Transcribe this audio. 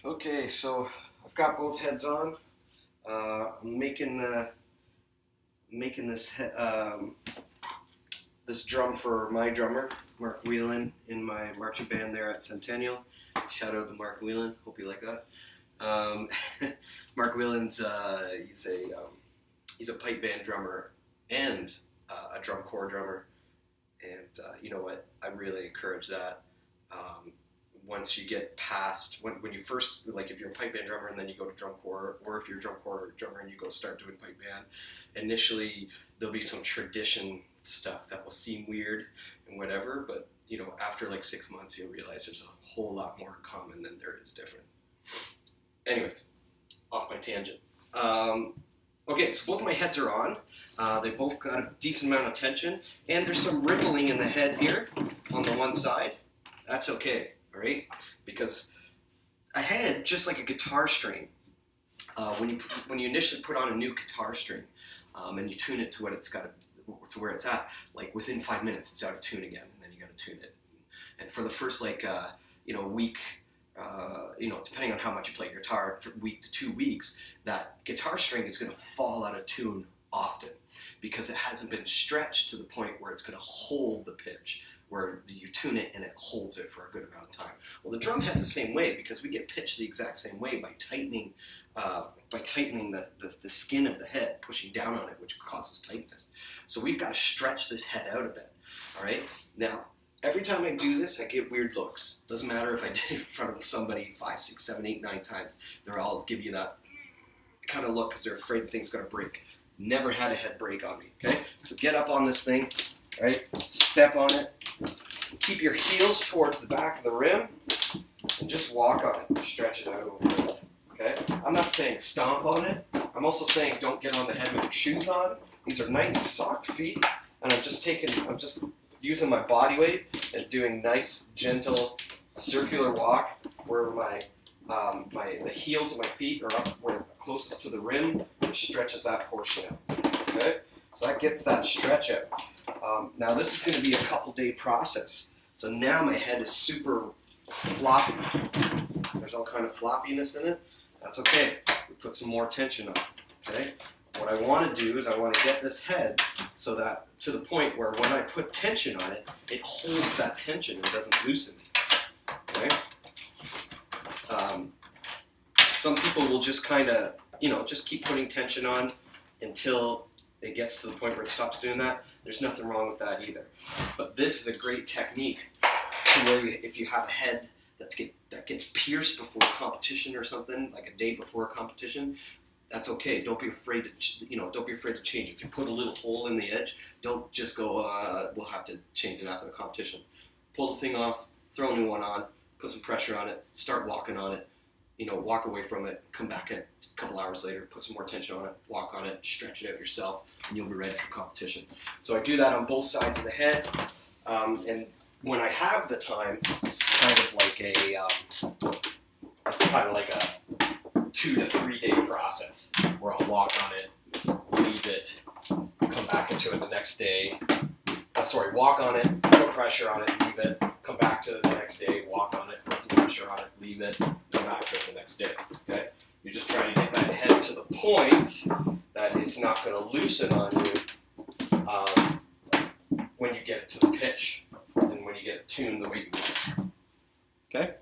Okay, so I've got both heads on. I'm making this drum for my drummer, Mark Whelan, in my marching band there at Centennial. Shout out to Mark Whelan. Hope you like that. Um, Mark Whelan's he's a pipe band drummer and a drum corps drummer, and you know what? I really encourage that. Once you get past when you first, like, if you're a pipe band drummer and then you go to drum corps, or if you're a drum corps drummer and you go start doing pipe band, initially there'll be some tradition stuff that will seem weird and whatever, but you know, after like 6 months you'll realize there's a whole lot more common than there is different. Anyways, off my tangent. Okay, so both of my heads are on. They both got a decent amount of tension, and there's some rippling in the head here on the one side. That's okay, all right? Because a head, just like a guitar string, when you initially put on a new guitar string, and you tune it to what it's got to where it's at, like within 5 minutes it's out of tune again, and then you got to tune it. And for the first week, depending on how much you play guitar, for week to 2 weeks, that guitar string is going to fall out of tune often because it hasn't been stretched to the point where it's going to hold the pitch, where you tune it and it holds it for a good amount of time. Well, the drum head's the same way, because we get pitched the exact same way by tightening the skin of the head, pushing down on it, which causes tightness. So we've got to stretch this head out a bit. All right. Now, every time I do this, I get weird looks. Doesn't matter if I did it in front of somebody 5, 6, 7, 8, 9 times. They'll all give you that kind of look because they're afraid the thing's going to break. Never had a head break on me. Okay. So get up on this thing. All right. Step on it. Keep your heels towards the back of the rim and just walk on it. Stretch it out a little bit. Okay? I'm not saying stomp on it. I'm also saying don't get on the head with your shoes on. These are nice soft feet, and I'm just using my body weight and doing nice, gentle, circular walk where the heels of my feet are up where closest to the rim, which stretches that portion out. Okay? So that gets that stretch out. Now this is going to be a couple-day process. So now my head is super floppy. There's all kind of floppiness in it. That's okay. We put some more tension on. Okay. What I want to do is I want to get this head so that to the point where when I put tension on it, it holds that tension and doesn't loosen. Okay. Some people will just kind of, just keep putting tension on until it gets to the point where it stops doing that. There's nothing wrong with that either. But this is a great technique to where if you have a head that gets pierced before a competition or something, like a day before a competition, that's okay. Don't be afraid to, don't be afraid to change. If you put a little hole in the edge, don't just go, we'll have to change it after the competition. Pull the thing off, throw a new one on, put some pressure on it, start walking on it, walk away from it, come back a couple hours later, put some more tension on it, walk on it, stretch it out yourself, and you'll be ready for competition. So I do that on both sides of the head, and when I have the time, it's kind of like a 2 to 3 day process where I'll walk on it, leave it, come back into it the next day. Walk on it, put pressure on it, leave it, come back to it the next day, walk on it, put some pressure on it, leave it, come back to it the next day. Okay? You're just trying to get that head to the point that it's not going to loosen on you when you get it to the pitch and when you get it tuned the way you want. Okay?